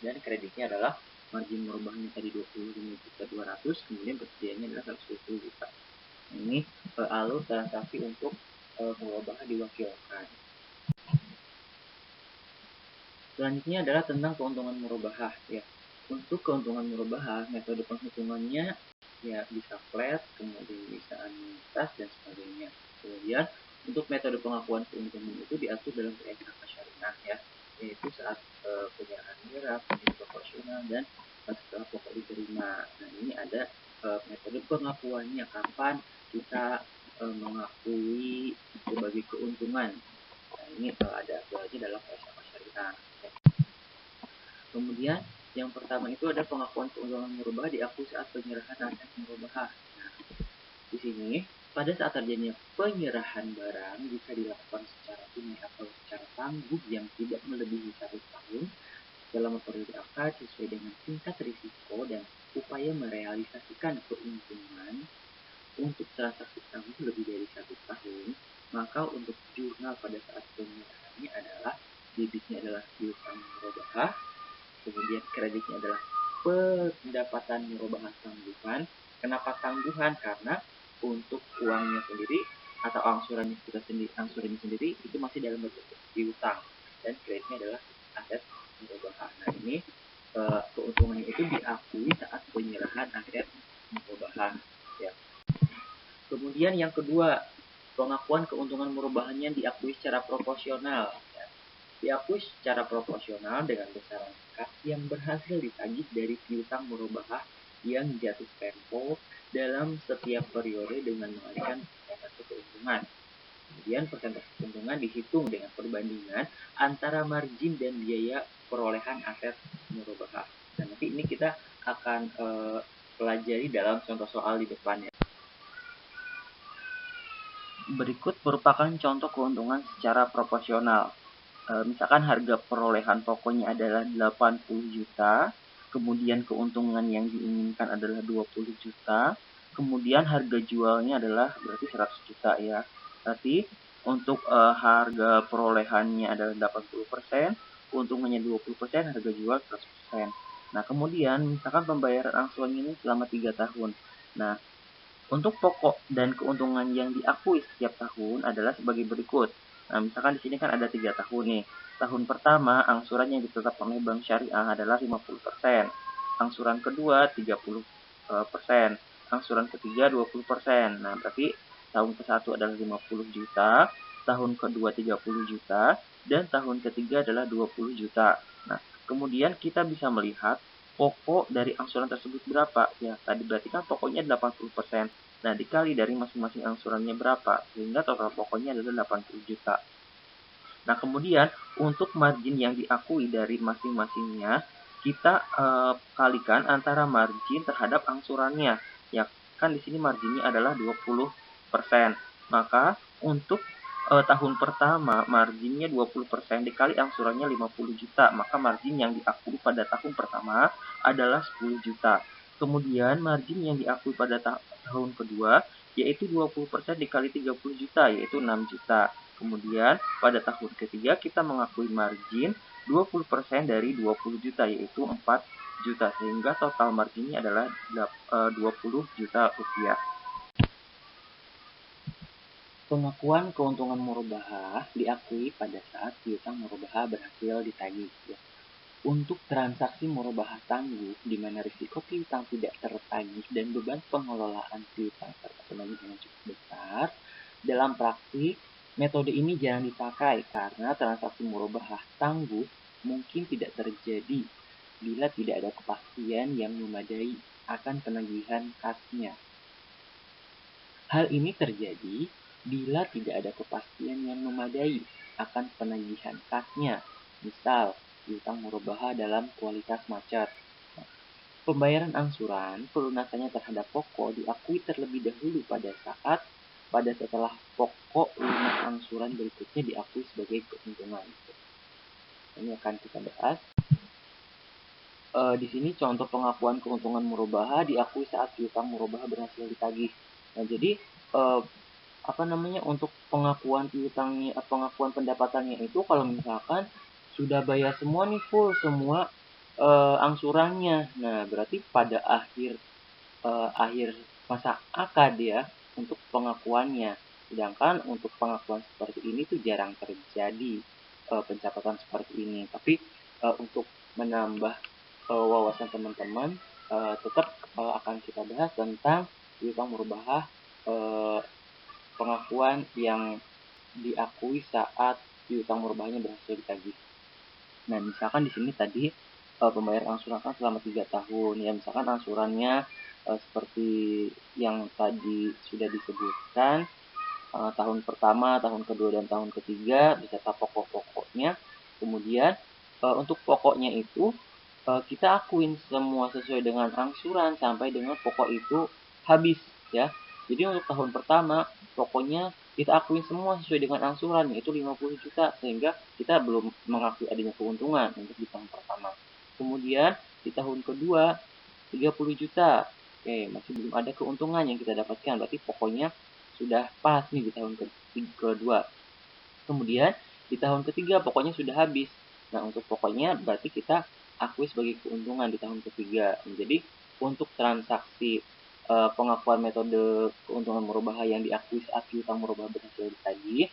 dan kreditnya adalah margin murabahnya tadi 25 juta 200, kemudian persediaannya adalah 120 juta. Nah, ini alur transaksi untuk murabahah diwakilkan. Selanjutnya adalah tentang keuntungan murabahah ya. Untuk keuntungan murabahah, metode penghitungannya ya bisa flat, kemudian bisa anuitas dan sebagainya. Kemudian untuk metode pengakuan keuntungan itu diatur dalam PSK syariah ya, yaitu saat penyerahan barang, proporsional, dan setelah pokok diterima. Nah, ini ada metode pengakuannya, kapan kita mengakui sebagai keuntungan. Nah, ini ada aturannya dalam PSK syariah. Kemudian yang pertama itu ada pengakuan keuntungan murabahah diakui saat penyerahan aset murabahah. Nah, di sini pada saat terjadinya penyerahan barang jika dilakukan secara tunai atau secara tangguh yang tidak melebihi 1 tahun dalam periode akad sesuai dengan tingkat risiko dan upaya merealisasikan keuntungan untuk transaksi tangguh lebih dari 1 tahun, maka untuk jurnal pada saat penyerahannya adalah debitnya adalah piutang murabahah, kemudian kreditnya adalah pendapatan murabahah tangguhan. Kenapa tangguhan? Karena untuk uangnya sendiri atau angsurannya sendiri itu masih dalam bentuk piutang, dan kreditnya adalah aset murabahah. Nah, ini keuntungannya itu diakui saat penyerahan aset murabahah ya. Kemudian yang kedua, pengakuan keuntungan murabahahnya diakui secara proporsional ya. Diakui secara proporsional dengan besaran kas yang berhasil ditagih dari piutang murabahah yang jatuh tempo dalam setiap periode dengan mengalihkan persentase keuntungan. Kemudian persentase keuntungan dihitung dengan perbandingan antara margin dan biaya perolehan aset murabahah. Dan nanti ini kita akan pelajari dalam contoh soal di depannya. Berikut merupakan contoh keuntungan secara proporsional. Misalkan harga perolehan pokoknya adalah 80 juta, kemudian keuntungan yang diinginkan adalah 20 juta, kemudian harga jualnya adalah berarti 100 juta ya. Berarti untuk harga perolehannya adalah 80%, keuntungannya 20%, harga jual 100%. Nah, kemudian misalkan pembayaran angsuran ini selama 3 tahun. Nah, untuk pokok dan keuntungan yang diakui setiap tahun adalah sebagai berikut. Nah, misalkan di sini kan ada 3 tahun nih. Tahun pertama, angsuran yang ditetapkan oleh Bank Syariah adalah 50%. Angsuran kedua, 30%. Angsuran ketiga, 20%. Nah, berarti tahun ke-1 adalah 50 juta, tahun kedua 30 juta, dan tahun ketiga adalah 20 juta. Nah, kemudian kita bisa melihat pokok dari angsuran tersebut berapa. Ya, tadi berarti kan pokoknya 80%. Nah, dikali dari masing-masing angsurannya berapa, sehingga total pokoknya adalah 80 juta. Nah, kemudian untuk margin yang diakui dari masing-masingnya, kita kalikan antara margin terhadap angsurannya. Ya, kan di sini marginnya adalah 20%. Maka untuk tahun pertama marginnya 20% dikali angsurannya 50 juta, maka margin yang diakui pada tahun pertama adalah 10 juta. Kemudian margin yang diakui pada tahun kedua yaitu 20% dikali 30 juta, yaitu 6 juta. Kemudian pada tahun ketiga kita mengakui margin 20% dari 20 juta, yaitu 4 juta, sehingga total marginnya adalah 20 juta rupiah. Pengakuan keuntungan murabahah diakui pada saat piutang murabahah berhasil ditagih. Ya. Untuk transaksi murabahah tangguh, di mana risiko piutang tidak tertagih dan beban pengelolaan piutang serta penagihan cukup besar, dalam praktik, metode ini jarang dipakai karena transaksi murabahah tangguh mungkin tidak terjadi bila tidak ada kepastian yang memadai akan penagihan kasnya. Hal ini terjadi bila tidak ada kepastian yang memadai akan penagihan kasnya. Misal, piutang murabahah dalam kualitas macet. Pembayaran angsuran pelunasannya terhadap pokok diakui terlebih dahulu pada setelah pokok lunas angsuran berikutnya diakui sebagai keuntungan. Ini akan kita bahas. Di sini contoh pengakuan keuntungan murabahah diakui saat piutang murabahah berhasil ditagih. Nah, jadi untuk pengakuan piutangnya, pengakuan pendapatannya itu kalau misalkan sudah bayar semua nih, full semua angsurannya. Nah, berarti pada akhir masa akad ya untuk pengakuannya. Sedangkan untuk pengakuan seperti ini tuh jarang terjadi pencatatan seperti ini. Tapi untuk menambah wawasan teman-teman, tetap akan kita bahas tentang piutang murabahah pengakuan yang diakui saat piutang murabahahnya berhasil ditagih. Nah, misalkan di sini tadi pembayaran angsuran kan selama 3 tahun ya, misalkan angsurannya seperti yang tadi sudah disebutkan, tahun pertama, tahun kedua, dan tahun ketiga beserta pokok-pokoknya. Kemudian untuk pokoknya itu kita akuin semua sesuai dengan angsuran sampai dengan pokok itu habis ya. Jadi untuk tahun pertama pokoknya kita akuin semua sesuai dengan angsuran, yaitu 50 juta, sehingga kita belum mengakui adanya keuntungan untuk di tahun pertama. Kemudian di tahun kedua 30 juta. Oke, masih belum ada keuntungan yang kita dapatkan, berarti pokoknya sudah pas nih di tahun kedua. Kemudian di tahun ketiga pokoknya sudah habis. Nah, untuk pokoknya berarti kita akui sebagai keuntungan di tahun ketiga. Jadi untuk transaksi pengakuan metode keuntungan murabahah yang diakui saat piutang murabahah berhasil ditagih,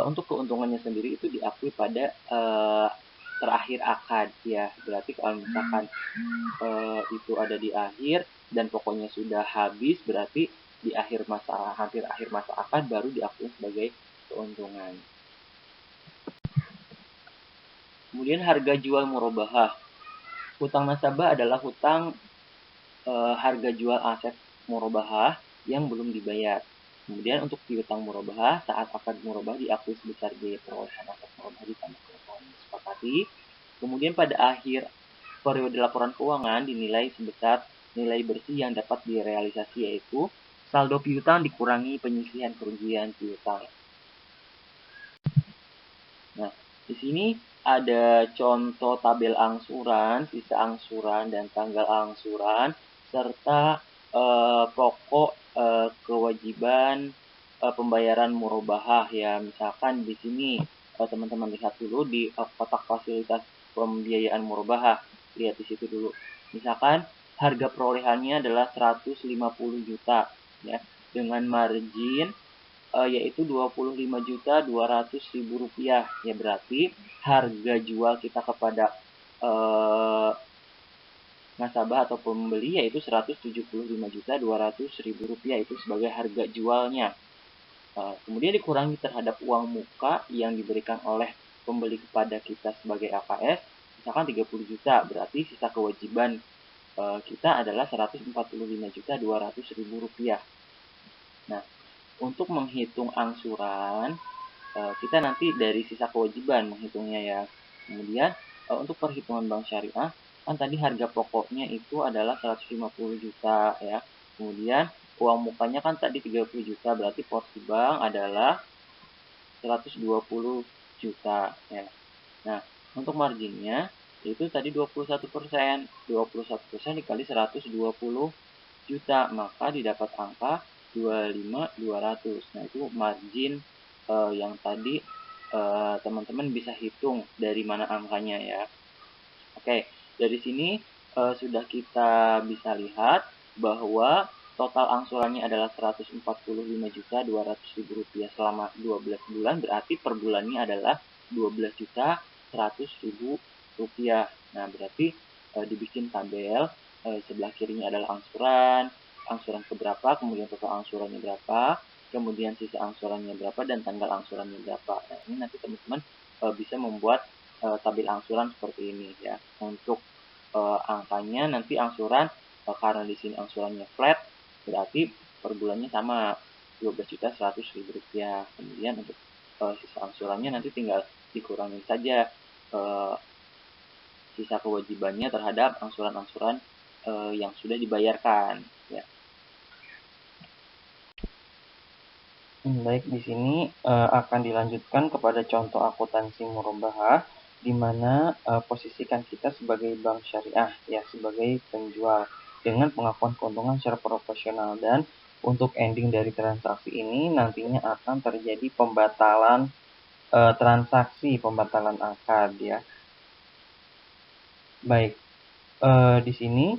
untuk keuntungannya sendiri itu diakui pada terakhir akad ya. Berarti kalau misalkan itu ada di akhir dan pokoknya sudah habis, berarti di hampir akhir masa akad baru diakui sebagai keuntungan. Kemudian harga jual murabahah. Hutang nasabah adalah hutang harga jual aset murabahah yang belum dibayar. Kemudian untuk piutang murabahah, saat akad murabahah diakui sebesar biaya perolehan aset murabahah ditambah keuntungan yang disepakati. Kemudian pada akhir periode laporan keuangan dinilai sebesar nilai bersih yang dapat direalisasi, yaitu saldo piutang dikurangi penyisihan kerugian piutang. Nah, di sini ada contoh tabel angsuran, sisa angsuran, dan tanggal angsuran, serta pokok kewajiban pembayaran murabahah ya. Misalkan di sini teman-teman lihat dulu di kotak fasilitas pembiayaan murabahah. Lihat di situ dulu. Misalkan harga perolehannya adalah 150 juta ya, dengan margin yaitu 25.200.000 rupiah ya. Berarti harga jual kita kepada nasabah atau pembeli yaitu 175.200.000 rupiah, itu sebagai harga jualnya. Kemudian dikurangi terhadap uang muka yang diberikan oleh pembeli kepada kita sebagai AKS, misalkan 30 juta, berarti sisa kewajiban kita adalah 145.200.000 rupiah. Nah, untuk menghitung angsuran kita nanti dari sisa kewajiban menghitungnya ya. Kemudian untuk perhitungan bank syariah, kan tadi harga pokoknya itu adalah 150 juta ya. Kemudian uang mukanya kan tadi 30 juta, berarti porsi bank adalah 120 juta ya. Nah, untuk marginnya itu tadi 21%. 21% dikali 120 juta, maka didapat angka 25.200. Nah, itu margin yang tadi teman-teman bisa hitung dari mana angkanya ya. Oke, dari sini sudah kita bisa lihat bahwa total angsurannya adalah Rp145.200.000 selama 12 bulan, berarti per bulannya adalah Rp12.100.000. Nah, berarti dibikin tabel, sebelah kirinya adalah angsuran keberapa, kemudian total angsurannya berapa, kemudian sisa angsurannya berapa, dan tanggal angsurannya berapa. Nah, ini nanti teman-teman bisa membuat tabel angsuran seperti ini ya. Untuk angkanya nanti angsuran, karena di sini angsurannya flat, berarti per bulannya sama Rp12.100.000. Kemudian untuk sisa angsurannya nanti tinggal dikurangi saja sisa kewajibannya terhadap angsuran-angsuran yang sudah dibayarkan ya. Baik, di sini akan dilanjutkan kepada contoh akuntansi murabahah, di mana posisikan kita sebagai bank syariah, ya, sebagai penjual dengan pengakuan keuntungan secara proporsional. Dan untuk ending dari transaksi ini nantinya akan terjadi pembatalan transaksi, pembatalan akad, ya. Baik, di sini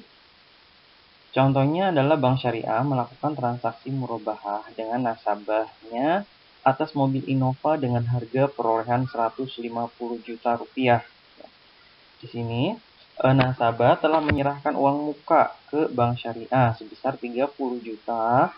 contohnya adalah bank syariah melakukan transaksi murabahah dengan nasabahnya atas mobil Innova dengan harga perolehan Rp150 juta. Di sini nasabah telah menyerahkan uang muka ke bank syariah sebesar 30 juta.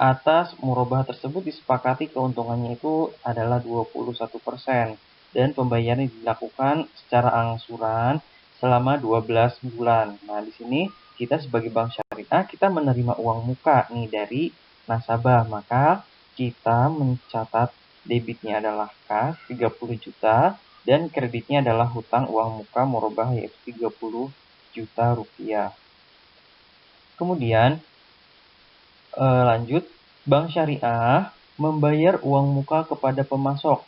Atas murabahah tersebut disepakati keuntungannya itu adalah 21% dan pembayaran dilakukan secara angsuran selama 12 bulan. Nah, di sini kita sebagai bank syariah, kita menerima uang muka nih dari nasabah, maka kita mencatat debitnya adalah kas 30 juta dan kreditnya adalah hutang uang muka murabahah yaitu 30 juta rupiah. Kemudian lanjut, bank syariah membayar uang muka kepada pemasok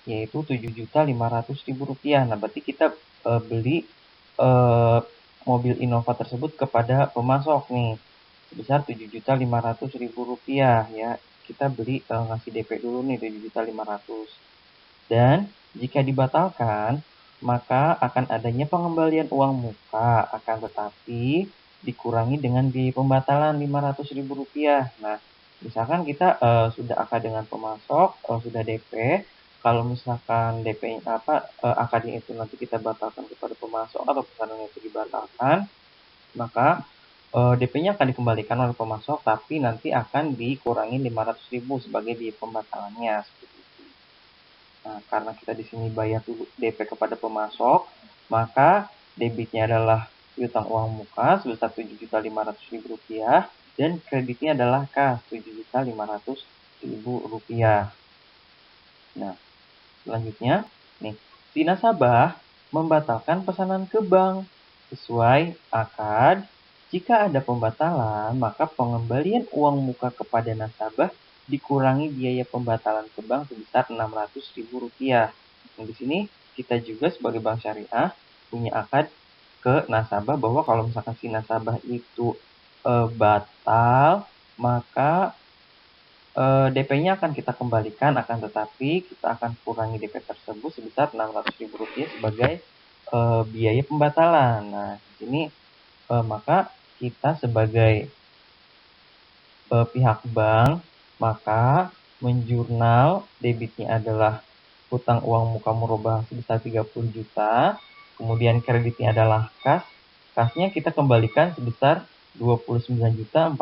yaitu Rp7.500.000. Nah, berarti kita beli mobil Innova tersebut kepada pemasok nih sebesar Rp7.500.000 ya. Kita beli ngasih DP dulu nih Rp7.500.000. Dan jika dibatalkan, maka akan adanya pengembalian uang muka, akan tetapi dikurangi dengan biaya pembatalan Rp500.000. Nah, misalkan kita sudah akad dengan pemasok, sudah DP. Kalau misalkan DP akadnya itu nanti kita batalkan kepada pemasok atau pesanan itu dibatalkan, maka DP-nya akan dikembalikan oleh pemasok, tapi nanti akan dikurangi Rp500.000 sebagai biaya pembatalannya. Nah, karena kita di sini bayar dulu DP kepada pemasok, maka debitnya adalah piutang uang muka sebesar Rp7.500.000 dan kreditnya adalah kas Rp7.500.000. Nah, selanjutnya nih, si nasabah membatalkan pesanan ke bank sesuai akad. Jika ada pembatalan, maka pengembalian uang muka kepada nasabah dikurangi biaya pembatalan ke bank sebesar Rp600.000. Nah, di sini kita juga sebagai bank syariah punya akad ke nasabah bahwa kalau misalkan si nasabah itu batal, maka DP-nya akan kita kembalikan, akan tetapi kita akan kurangi DP tersebut sebesar Rp600.000 sebagai biaya pembatalan. Nah, di sini maka kita sebagai pihak bank maka menjurnal debitnya adalah hutang uang muka murabahah sebesar 30 juta, kemudian kreditnya adalah kas. Kasnya kita kembalikan sebesar Rp29.400.000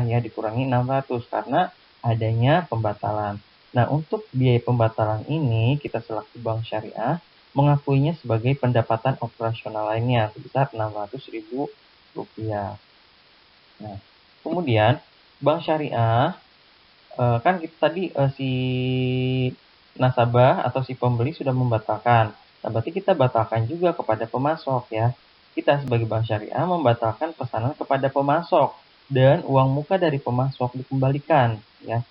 ya, dikurangi 600 karena adanya pembatalan. Nah, untuk biaya pembatalan ini kita selaku bank syariah mengakuinya sebagai pendapatan operasional lainnya sebesar Rp600.000. Nah, kemudian bank syariah kan kita tadi si nasabah atau si pembeli sudah membatalkan. Nah, berarti kita batalkan juga kepada pemasok ya. Kita sebagai bank syariah membatalkan pesanan kepada pemasok dan uang muka dari pemasok dikembalikan ya.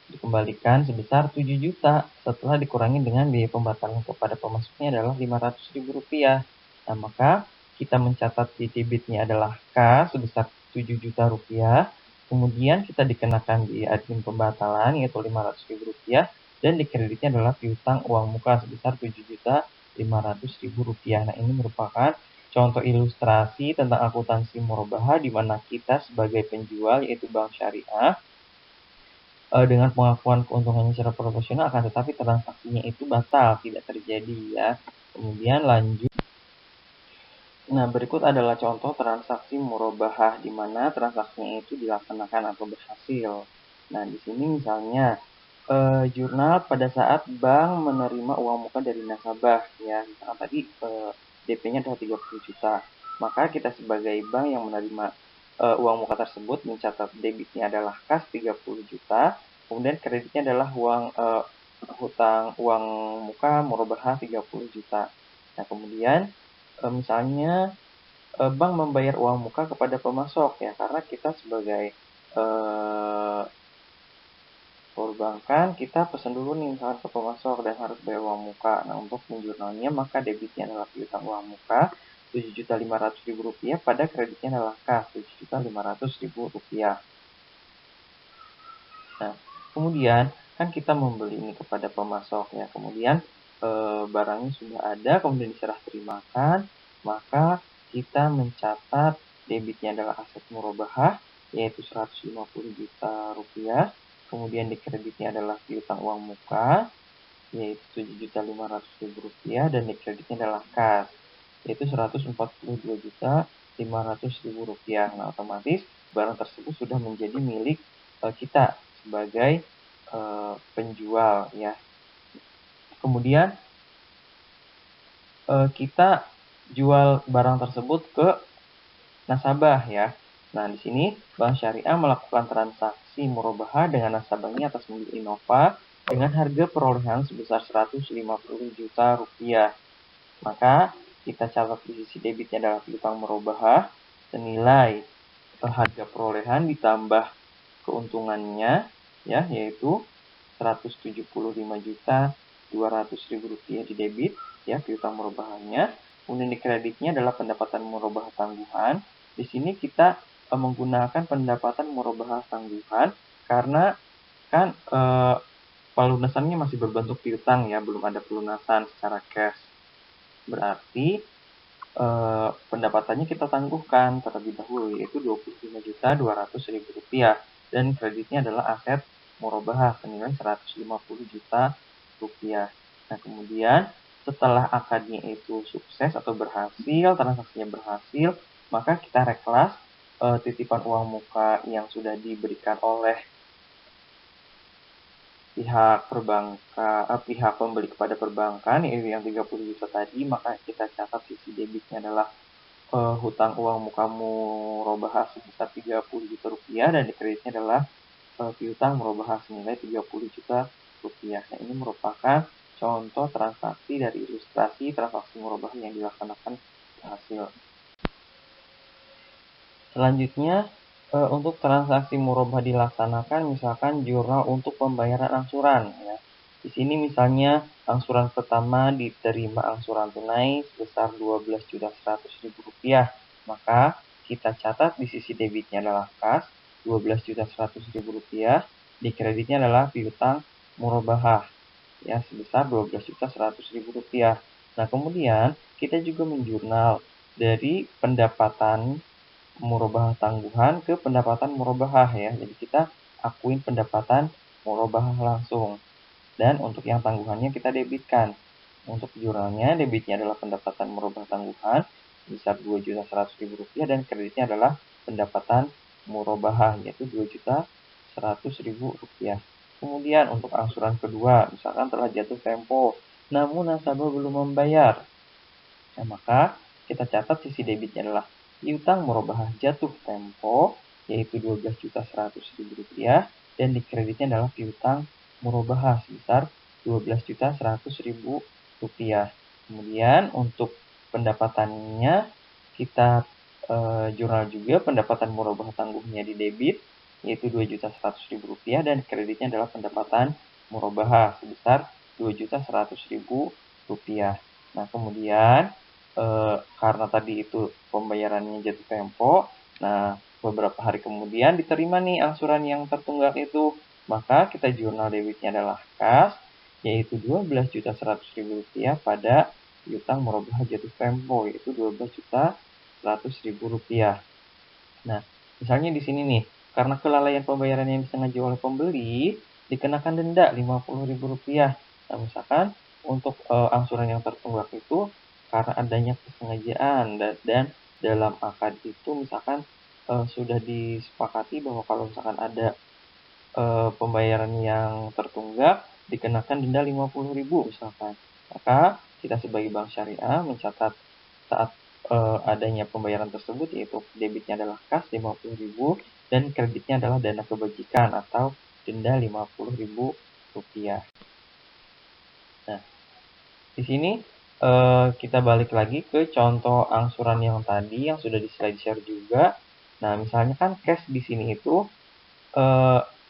Dikembalikan sebesar 7 juta setelah dikurangi dengan biaya pembatalan kepada pemasoknya adalah Rp500.000. Nah, maka kita mencatat di debitnya adalah K sebesar 7 juta rupiah. Kemudian kita dikenakan di admin pembatalan yaitu Rp500.000 dan di kreditnya adalah piutang uang muka sebesar Rp7.500.000. Nah, ini merupakan contoh ilustrasi tentang akuntansi murabahah di mana kita sebagai penjual yaitu bank syariah dengan pengakuan keuntungannya secara proporsional akan tetapi transaksinya itu batal, tidak terjadi ya. Kemudian lanjut. Nah, berikut adalah contoh transaksi murabahah di mana transaksinya itu dilaksanakan atau berhasil. Nah, di sini misalnya jurnal pada saat bank menerima uang muka dari nasabah ya. Misalkan tadi DP-nya adalah 30 juta. Maka kita sebagai bank yang menerima uang muka tersebut mencatat debitnya adalah kas 30 juta, kemudian kreditnya adalah hutang uang muka murabahah 30 juta. Nah, kemudian misalnya bank membayar uang muka kepada pemasok ya, karena kita sebagai perbankan kita pesan dulu nih misalkan ke pemasok dan harus bayar uang muka. Nah, untuk menjurnalnya maka debitnya adalah piutang uang muka Rp7.500.000 pada kreditnya adalah kas Rp7.500.000. Nah, kemudian kan kita membeli ini kepada pemasok ya. Kemudian barangnya sudah ada, kemudian diserah terimakan, maka kita mencatat debitnya adalah aset murabahah yaitu Rp150 juta. Kemudian di kreditnya adalah piutang uang muka yaitu Rp7.500.000 dan di kreditnya adalah kas yaitu Rp142.500.000. Nah, otomatis barang tersebut sudah menjadi milik kita sebagai penjual ya. Kemudian kita jual barang tersebut ke nasabah ya. Nah, di sini Bank Syariah melakukan transaksi murabahah dengan nasabahnya atas milik Innova dengan harga perolehan sebesar Rp150 juta. Maka kita catat di sisi debitnya adalah piutang murabahah senilai harga perolehan ditambah keuntungannya ya, yaitu Rp175.200.000 di debit ya, piutang murabahahnya. Kemudian di kreditnya adalah pendapatan murabahah tangguhan. Di sini kita menggunakan pendapatan murabahah tangguhan karena kan pelunasannya masih berbentuk piutang ya, belum ada pelunasan secara cash. Berarti pendapatannya kita tangguhkan terlebih dahulu yaitu Rp25.200.000 dan kreditnya adalah aset murabahah senilai Rp150 juta. Nah, kemudian setelah akadnya itu sukses atau berhasil, transaksinya berhasil, maka kita reklas titipan uang muka yang sudah diberikan oleh pihak pembeli kepada perbankan yaitu yang 30 juta tadi, maka kita catat sisi debitnya adalah hutang uang muka murabahah sebesar Rp30 juta dan di kreditnya adalah piutang murabahah senilai Rp30 juta. Nah, ini merupakan contoh transaksi dari ilustrasi transaksi murabahah yang dilaksanakan berhasil. Selanjutnya untuk transaksi murabahah dilaksanakan misalkan jurnal untuk pembayaran angsuran ya. Di sini misalnya angsuran pertama diterima angsuran tunai sebesar Rp12.100.000. Maka kita catat di sisi debitnya adalah kas Rp12.100.000, di kreditnya adalah piutang murabahah ya sebesar Rp12.100.000. Nah, kemudian kita juga menjurnal dari pendapatan murabahah tangguhan ke pendapatan murabahah ya. Jadi kita akuin pendapatan murabahah langsung. Dan untuk yang tangguhannya kita debitkan. Untuk jurnalnya debitnya adalah pendapatan murabahah tangguhan sebesar Rp2.100.000 dan kreditnya adalah pendapatan murabahah yaitu Rp2.100.000. Kemudian untuk angsuran kedua, misalkan telah jatuh tempo, namun nasabah belum membayar. Nah, maka kita catat sisi debitnya adalah piutang murabahah jatuh tempo yaitu Rp12.100.000 dan dikreditnya adalah piutang murabahah sebesar Rp12.100.000. Kemudian untuk pendapatannya kita jurnal juga pendapatan murabahah tangguhnya di debit yaitu Rp2.100.000 dan kreditnya adalah pendapatan murabahah sebesar Rp2.100.000. Nah, kemudian karena tadi itu pembayarannya jatuh tempo, nah beberapa hari kemudian diterima nih angsuran yang tertunggak itu, maka kita jurnal debitnya adalah kas, yaitu Rp12.100.000 pada piutang murabahah jatuh tempo, yaitu Rp12.100.000. Nah, misalnya di sini nih, karena kelalaian pembayaran yang disengaja oleh pembeli, dikenakan denda Rp50.000. Nah, misalkan untuk angsuran yang tertunggak itu karena adanya kesengajaan dan dalam akad itu misalkan sudah disepakati bahwa kalau misalkan ada pembayaran yang tertunggak dikenakan denda Rp50.000 misalkan. Maka kita sebagai bank syariah mencatat saat adanya pembayaran tersebut, yaitu debitnya adalah kas Rp50.000 dan kreditnya adalah dana kebajikan atau denda Rp50.000. Nah, di sini kita balik lagi ke contoh angsuran yang tadi yang sudah di slide share juga. Nah, misalnya kan cash di sini itu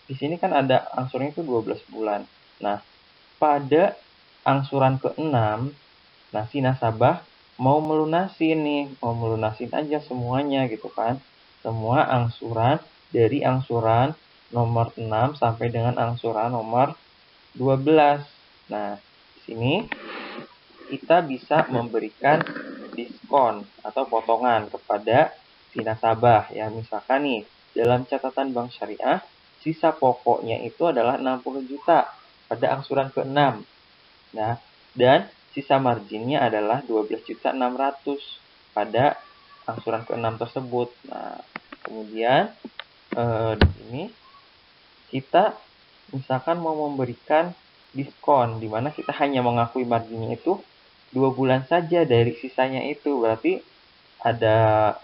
di sini kan ada angsurannya itu 12 bulan. Nah, pada angsuran ke-6, nah si nasabah mau melunasin aja semuanya gitu kan. Semua angsuran dari angsuran nomor 6 sampai dengan angsuran nomor 12. Nah, di sini kita bisa memberikan diskon atau potongan kepada si nasabah ya. Misalkan nih, dalam catatan bank syariah, sisa pokoknya itu adalah 60 juta pada angsuran ke-6. Nah, dan sisa marginnya adalah 12.600.000 pada angsuran ke-6 tersebut. Nah, kemudian di sini kita misalkan mau memberikan diskon di mana kita hanya mengakui marginnya itu 2 bulan saja dari sisanya itu. Berarti ada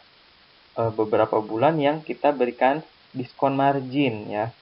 beberapa bulan yang kita berikan diskon margin ya.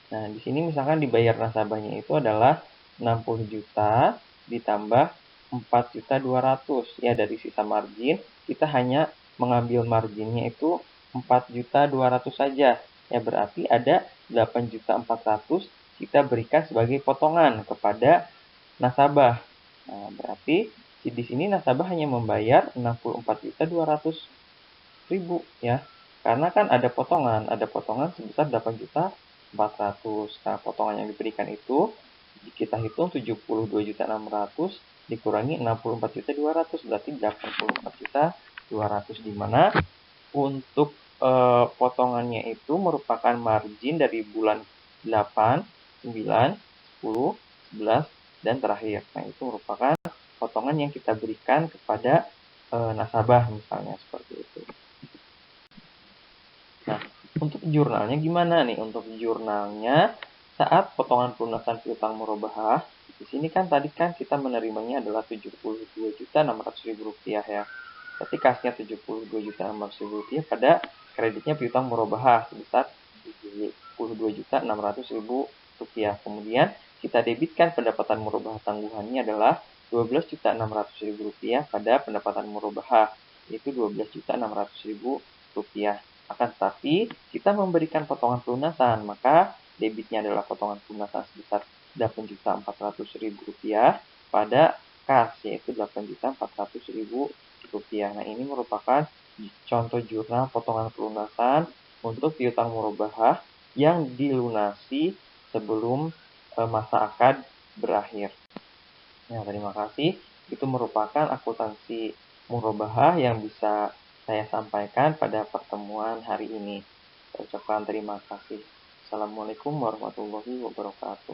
Nah, di sini misalkan dibayar nasabahnya itu adalah 60 juta ditambah 4.200.000 ya, dari sisa margin kita hanya mengambil marginnya itu 4.200.000 saja. Ya, berarti ada 8.400.000 kita berikan sebagai potongan kepada nasabah. Nah, berarti di sini nasabah hanya membayar 64.200.000 ya. Karena kan ada potongan sebesar 8.400.000. Nah, potongan yang diberikan itu kita hitung 72.600.000 dikurangi 64.200.000 berarti 84.200.000, di mana untuk potongannya itu merupakan margin dari bulan 8, 9, 10, 11, dan terakhir. Nah, itu merupakan potongan yang kita berikan kepada nasabah misalnya seperti itu. Nah, untuk jurnalnya gimana nih? Untuk jurnalnya saat potongan pelunasan piutang murabahah, di sini kan tadi kan kita menerimanya adalah Rp72.600.000 ya. Berarti kasnya Rp72.600.000 pada kreditnya piutang murabahah sebesar Rp72.600.000. Kemudian kita debitkan pendapatan murabahah tangguhannya adalah Rp12.600.000 pada pendapatan murabahah, yaitu Rp12.600.000. Akan tetapi kita memberikan potongan pelunasan, maka debitnya adalah potongan pelunasan sebesar Rp8.400.000 pada kas, yaitu Rp8.400.000. Nah, ini merupakan contoh jurnal potongan pelunasan untuk piutang murabahah yang dilunasi sebelum masa akad berakhir. Nah, terima kasih. Itu merupakan akuntansi murabahah yang bisa saya sampaikan pada pertemuan hari ini. Saya ucapkan terima kasih. Assalamualaikum warahmatullahi wabarakatuh.